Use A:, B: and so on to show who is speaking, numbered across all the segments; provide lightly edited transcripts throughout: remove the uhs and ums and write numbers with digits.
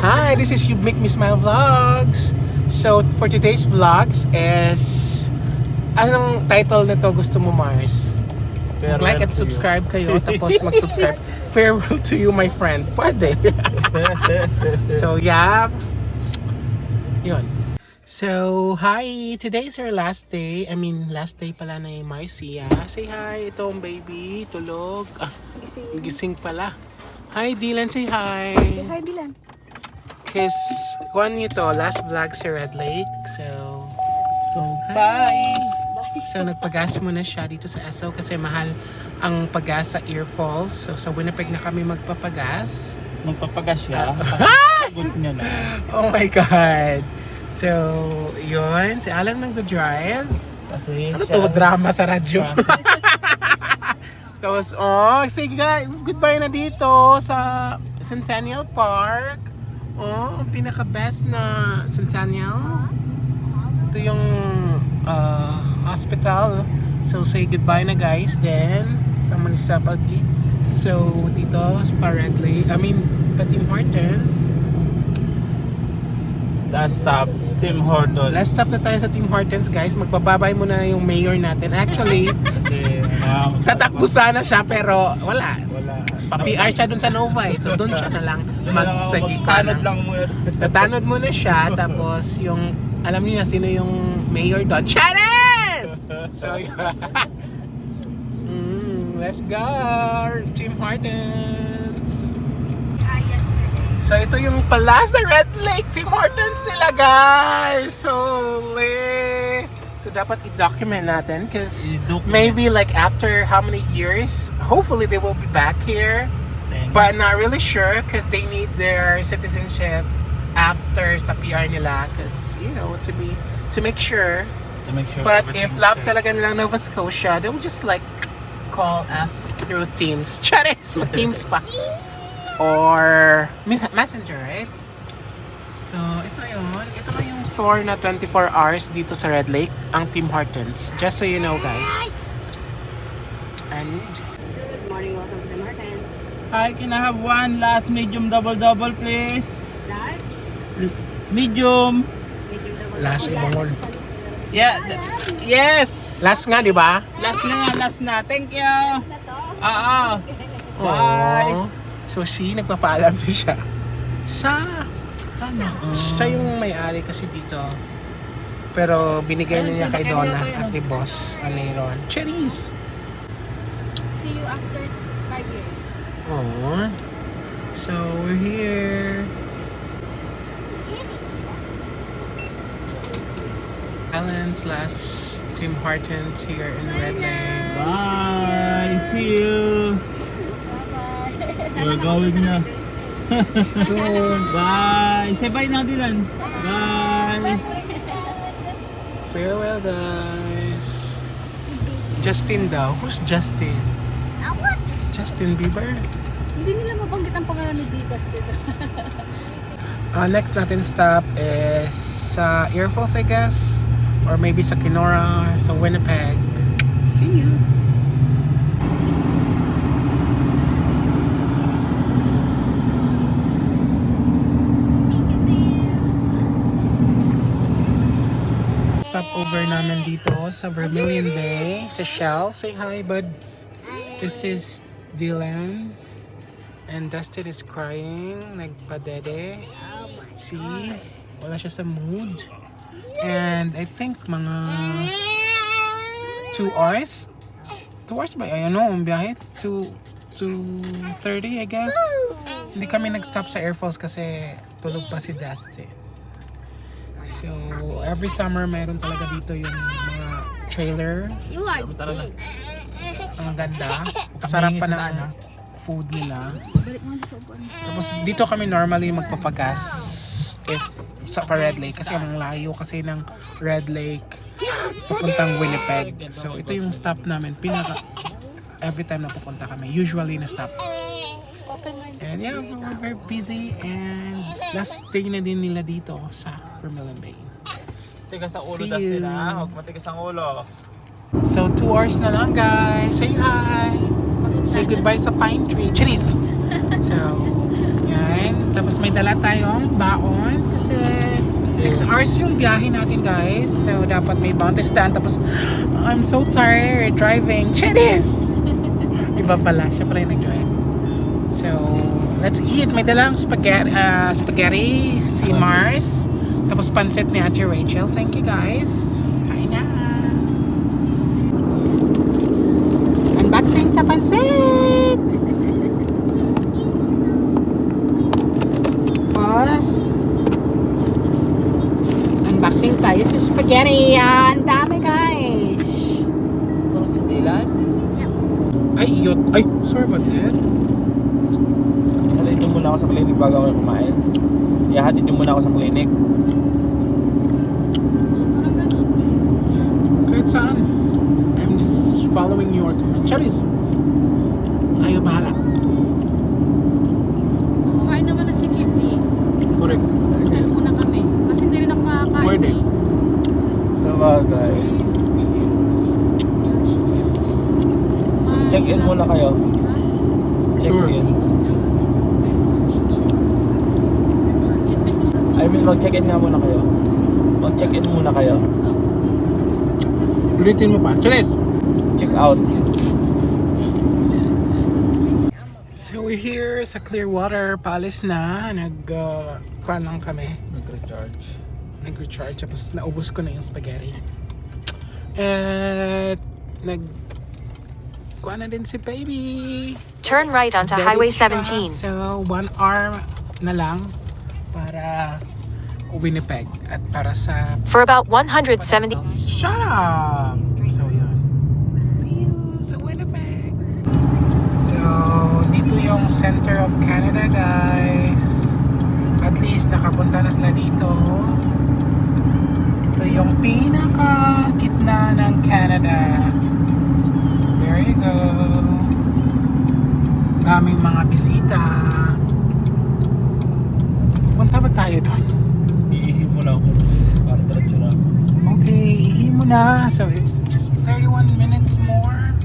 A: Hi, this is You Make Me Smile Vlogs. So, for today's vlogs is... Anong title nito gusto mo, Mars? Like at subscribe kayo, tapos mag-subscribe. Farewell to you, my friend. Pwede. So, yeah. Yun. So, hi! Today is our last day. Last day pala na Marcia. Say hi, ito ang baby. Tulog. Gising pala. Hi, Dylan. Say hi.
B: Hi, Dylan.
A: Cause, kuhan nyo to, last vlog sa Red Lake. So,
C: bye!
A: So, nagpagas muna siya dito sa Esso kasi mahal ang pagas sa Air Falls. So, sa Winnipeg na kami magpapagas.
C: Magpapagas siya. Sagot niya na.
A: Oh my God! So, yun. Si Alan nag-drive.
C: Kasi
A: Ano to? Drama sa radyo. Tapos, sige guys, goodbye na dito sa Centennial Park. Ang pinaka-best na Centennial. Ito yung hospital. So, say goodbye na guys. Then, sa municipality. So, dito sa Red Lake. Pa Tim Hortons.
C: Last stop, Tim Hortons.
A: Last stop na tayo sa Tim Hortons guys. Magbababay muna yung mayor natin. Actually,
C: Kasi,
A: tatakbo sana siya pero wala.
C: wala.
A: Pa-PR siya dun sa Nova So dun siya na lang magsagika
C: Magtanod
A: na.
C: lang muna.
A: Tatanod muna siya tapos yung alam niyo na sino yung mayor doon. Charis! So yun. Let's go! Tim Hortons! So ito yung pala sa Red Lake Tim Hortons nila guys! Holy! So dapat i-document natin because maybe like after how many years, hopefully they will be back here. But not really sure because they need their citizenship after sa PR nila because to make sure. But if love talaga nilang Nova Scotia, they will just like call us through Teams. Charis! Mag-Teams pa. Or Messenger, right? So, ito yun. Ito na yung store na 24 hours dito sa Red Lake, ang Tim Hortons. Just so you know, guys. And...
B: Good morning, welcome to Tim Hortons.
C: Hi, can I have one last medium double please?
B: Large?
C: Medium.
B: Medium double.
A: Last ibangol.
C: Yeah, yes!
A: Last nga, di ba?
C: Last na. Thank you. Bye.
A: Aww. So, nagpapaalam din siya. Sana. Siya yung may-ari kasi dito. Pero binigay na niya kay Donna at ni Boss. Ron. Cherries!
B: See you after 5 years.
A: Aww. So, we're here. Alan's last Tim Hortons here in Red Lake.
C: Bye. See you. We're going na.
A: Soon.
C: Bye. Say bye na, Dylan. Bye.
A: Farewell, guys. Justin daw. Who's Justin? Justin Bieber?
B: Hindi nila mabanggit ang pangalan ni Didas dito.
A: Next natin stop is sa Air Falls, I guess. Or maybe sa Kenora or sa Winnipeg. See you! Stop over namin dito sa Vermilion Bay, sa Shell. Say hi, bud. This is Dylan. And Dustin is crying. Nagpadede. See? Wala siya sa mood. And I think mga 2 hours? 2 hours ba? I don't know, ang biyahe. 2:30 I guess. Hindi kami nag-stop sa Air Falls kasi tulog pa si Dustin. So, every summer mayroon talaga dito yung mga trailer.
B: You are big.
A: Ang ganda. Sarap pa ng food nila.
B: Balik mo sa upuan.
A: Tapos dito kami normally magpapagas if sa Red Lake kasi ang layo kasi ng Red Lake papuntang Winnipeg. So ito yung stop namin. Every time na pupunta kami. Usually na stop. And yeah, we're very busy and last day na din nila dito sa Vermilion Bay.
C: Tigas ang ulo,
A: See
C: Dustin,
A: you.
C: ha? Huwag matigas ang ulo.
A: So 2 hours na lang guys. Say hi! Say goodbye sa pine tree. Cheers! So, yan. Tapos may dala tayong baon kasi 6 hours yung biyahe natin, guys. So, dapat may bounty stand. Tapos, I'm so tired driving. Chedis! Iba pala. Siya pala yung nag-drive. So, let's eat. May dalang spaghetti si Mars. Tapos pancit ni Ate Rachel. Thank you, guys. Kain na. Unboxing sa pancit! Tapos, unboxing tayo sa spaghetti. Yan, dami, guys.
C: Tulog sa dilan?
A: Ay, yun. Ay, sorry about that.
C: Ihatid muna ako sa clinic bago ako kumain. Ihatid muna ako sa clinic.
A: Kahit saan. I'm just following your commentaries. Kayo bahala.
B: Kumain naman na si Kitty.
A: Correct.
B: Hotel muna kami. Kasi hindi rin ako makakain.
A: Pwede.
C: Sabagay. Check-in muna kayo.
A: Sure.
C: Check-in. I mean, mag-check-in nga muna kayo. Mag-check-in muna kayo.
A: Ulitin mo pa. Charis!
C: Check out.
A: So we're here sa Clearwater Palace na. Kuha lang kami.
C: Nag-recharge.
A: Nag-recharge. Tapos naubos ko na yung spaghetti. At kuha na din si baby.
D: Turn right onto Highway
A: Daddy
D: 17.
A: siya. So 1 hour na lang para Winnipeg. At para sa
D: For about 170.
A: Shut up! So, yun. See you sa Winnipeg! So, dito yung center of Canada, guys. At least, nakapunta na sila dito. Ito yung pinaka-gitna ng Canada. There you go. Daming mga bisita. Punta ba tayo doon?
C: Iihi muna ako. Para diretso na ako.
A: Okay, ihi mo na. So it's just 31 minutes more.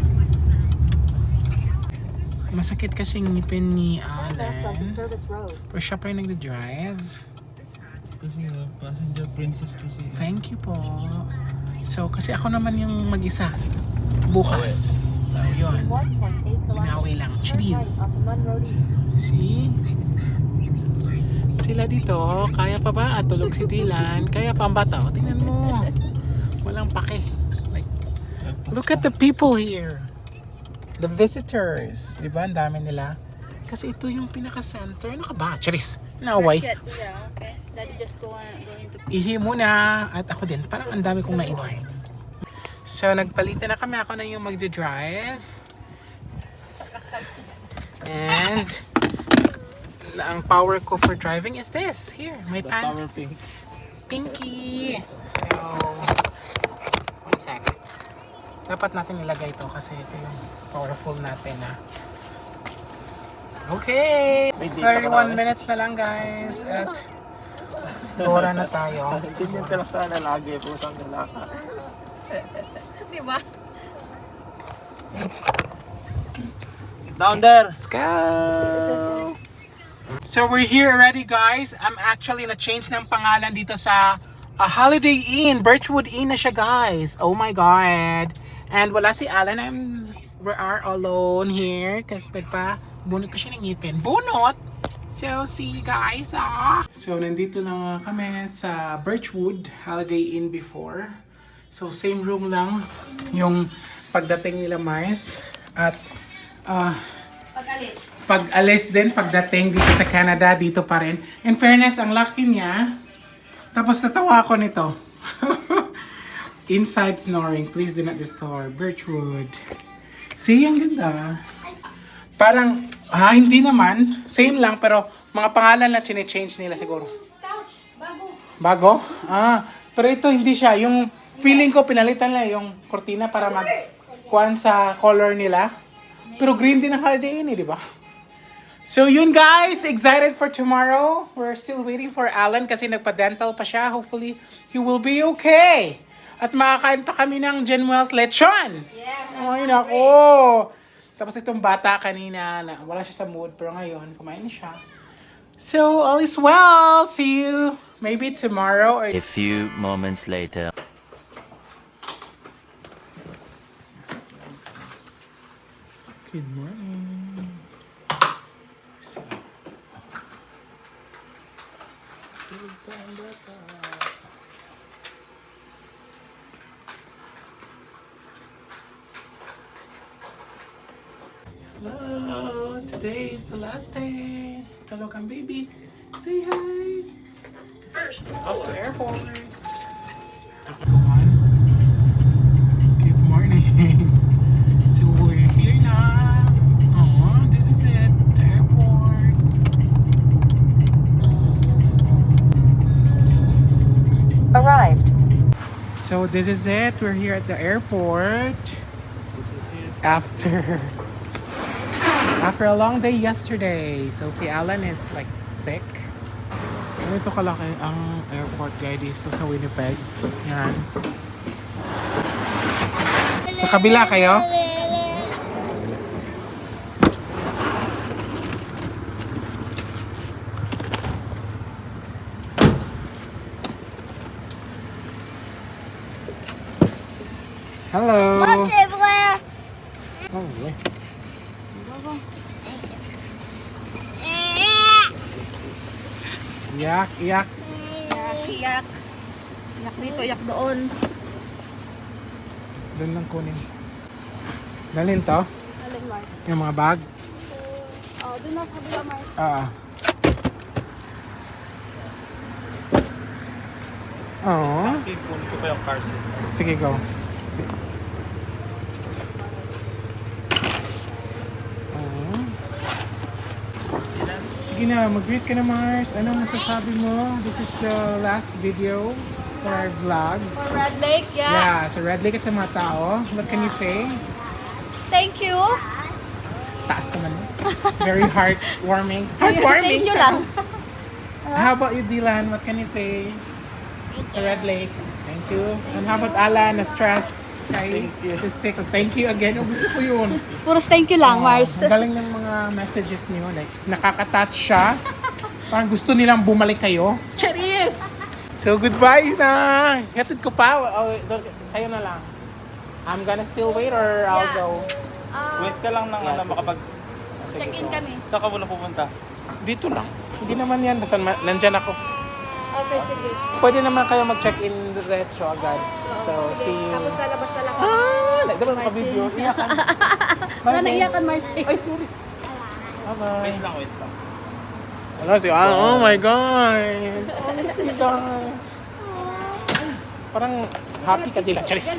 A: Masakit kasi ngipin ni Alan. Pero siya pa yung nagda-drive.
C: Kasi passenger princess kasi.
A: Thank you po. So kasi ako naman yung mag-isa. Bukas. So yun. Inawi lang. Cheese. See? Sila dito, kaya pa ba? At tulog si Dylan. Kaya pa ang bata. O, tingnan mo. Walang pake. Like, look at the people here. The visitors. Di ba? Ang dami nila. Kasi ito yung pinaka-center. Ano ka ba? Charis. Naway.
B: Yeah, okay. Daddy just go into...
A: Ihi muna. At ako din. Parang ang dami kong nainuhay. So, nagpalitan na kami. Ako na yung magdadrive. And... ang power ko for driving is this. Here, my
C: The
A: pants.
C: power pink.
A: Pinky. So, one sec. Dapat natin ilagay ito kasi ito yung powerful natin na. Okay. 31 minutes na lang, guys. At Dora na tayo.
C: Ganyan ka lang sana lagi. Pusang galaka.
B: Diba?
C: Down there.
A: Let's go! So we're here already, guys. I'm actually na-change ng pangalan dito sa Holiday Inn. Birchwood Inn na siya, guys. Oh my God. And wala si Alan. We are alone here kasi bunot ko siya ng ngipin. Bunot! So, see you guys, So, nandito na kami sa Birchwood Holiday Inn before. So, same room lang yung pagdating nila Mars. At, pag-alis din, pagdating dito sa Canada, dito pa rin. In fairness, ang laki niya. Tapos natawa ako nito. Inside snoring, please do not disturb. Birchwood. See, ang ganda. Parang, hindi naman. Same lang, pero mga pangalan na chine-change nila siguro.
B: Couch, bago.
A: Bago? Pero ito hindi siya. Yung feeling ko, pinalitan nila yung kortina para mag-kuhan sa color nila. Pero green din ang Holiday Inn, di ba? So yun guys, excited for tomorrow. We're still waiting for Alan kasi nagpa-dental pa siya. Hopefully, he will be okay. At makakain pa kami ng Jenwell's lechon.
B: Yes.
A: Ay nako. Tapos itong bata kanina, na wala siya sa mood, pero ngayon, kumain siya. So, all is well. See you maybe tomorrow or...
E: A few moments later.
A: Good morning. So, hello, today is the last day. Talokan baby, say hi. Off to airport. Good morning. So we're here now. Oh, this is it, the airport.
D: Arrived.
A: So this is it. We're here at the airport. After a long day yesterday. So si Alan is like sick. Ganito kalaki ang airport guys dito sa Winnipeg. Yan. Sa kabila kayo? Hello. Oh, wait. Yak, yak.
B: Iyak. Iyak dito, iyak doon.
A: Doon lang kunin. Dalhin to?
B: Alin, Mars?
A: Yung mga bag?
B: Oh, doon na sa kabila, Mars.
A: Oo.
C: Kunin ko pa yung car seat.
A: Sige, go. Oo. Sige na, mag-greet ka na, Mars. Ano masasabi mo? This is the last video for our vlog.
B: For Red Lake,
A: Yeah, sa Red Lake at sa mga tao. What can you say?
B: Thank you.
A: Taas naman. Very heartwarming. Heartwarming!
B: Thank you
A: siya.
B: lang.
A: How about you, Dylan? What can you say? Sa Red Lake. Thank you. And how about Alan, na-stress? Thank you. Sick. Thank you again. Oh, gusto ko yun.
B: Puros thank you lang, Mars.
A: Ang galing ng mga messages niyo. Like, nakaka-touch siya. Parang gusto nilang bumalik kayo. Cheers! So, goodbye na. Hatid ko pa. Oh, kayo na lang. I'm gonna still wait or I'll go?
C: Wait ka lang ng makapag...
B: Check-in kami.
C: Saan ka muna pupunta?
A: Dito lang. Hindi naman yan. Basta nandyan ako.
B: Okay, sige.
A: Pwede naman kayo mag-check-in diretso agad. So, see you.
B: Tapos lalabas na lang.
A: Diba naka-video? Iyakan.
B: Wala na iyakan, Mars.
A: Ay, sorry. Bye-bye.
C: Wait lang, wait lang.
A: Ano si oh my God. Oh, si God. Parang happy ka din lang. Charis.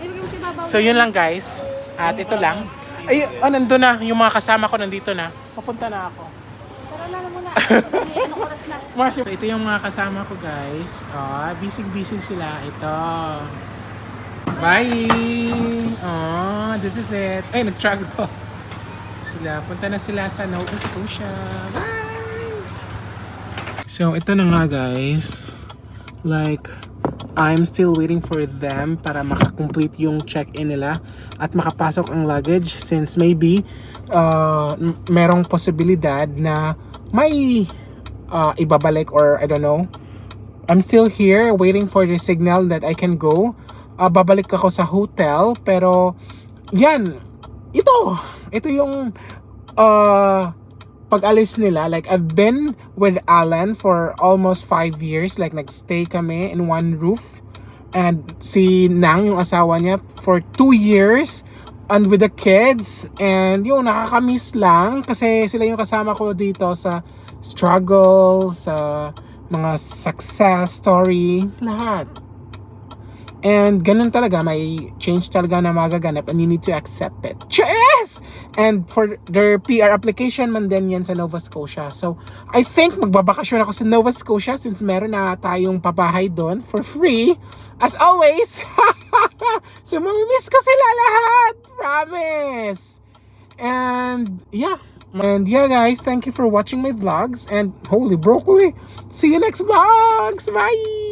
A: So, yun lang guys. At ito lang. Ay, nandun na. Yung mga kasama ko nandito na. Papunta na ako.
B: Tara na muna. Anong oras na?
A: Mars, ito yung mga kasama ko guys. Busy sila. Ito. Bye! This is it. Ay, nag-trago sila. Punta na sila sa Nova Scotia. Bye! So, ito na nga guys. Like, I'm still waiting for them para makakomplete yung check-in nila at makapasok ang luggage since maybe merong posibilidad na may ibabalik or I don't know. I'm still here waiting for the signal that I can go. Babalik ako sa hotel pero yan, ito yung pag-alis nila. Like I've been with Alan for almost 5 years. Like nagstay kami in one roof. And si Nang, yung asawa niya, for 2 years. And with the kids. And yung nakakamiss lang. Kasi sila yung kasama ko dito sa struggle, sa mga success story, lahat. And ganun talaga, may change talaga na magaganap and you need to accept it. Yes! And for their PR application man din yan sa Nova Scotia. So, I think magbabakasyon ako sa Nova Scotia since meron na tayong pabahay doon for free. As always. So, mamimiss ko sila lahat. Promise. And, yeah. And yeah guys, thank you for watching my vlogs. And holy broccoli. See you next vlogs. Bye!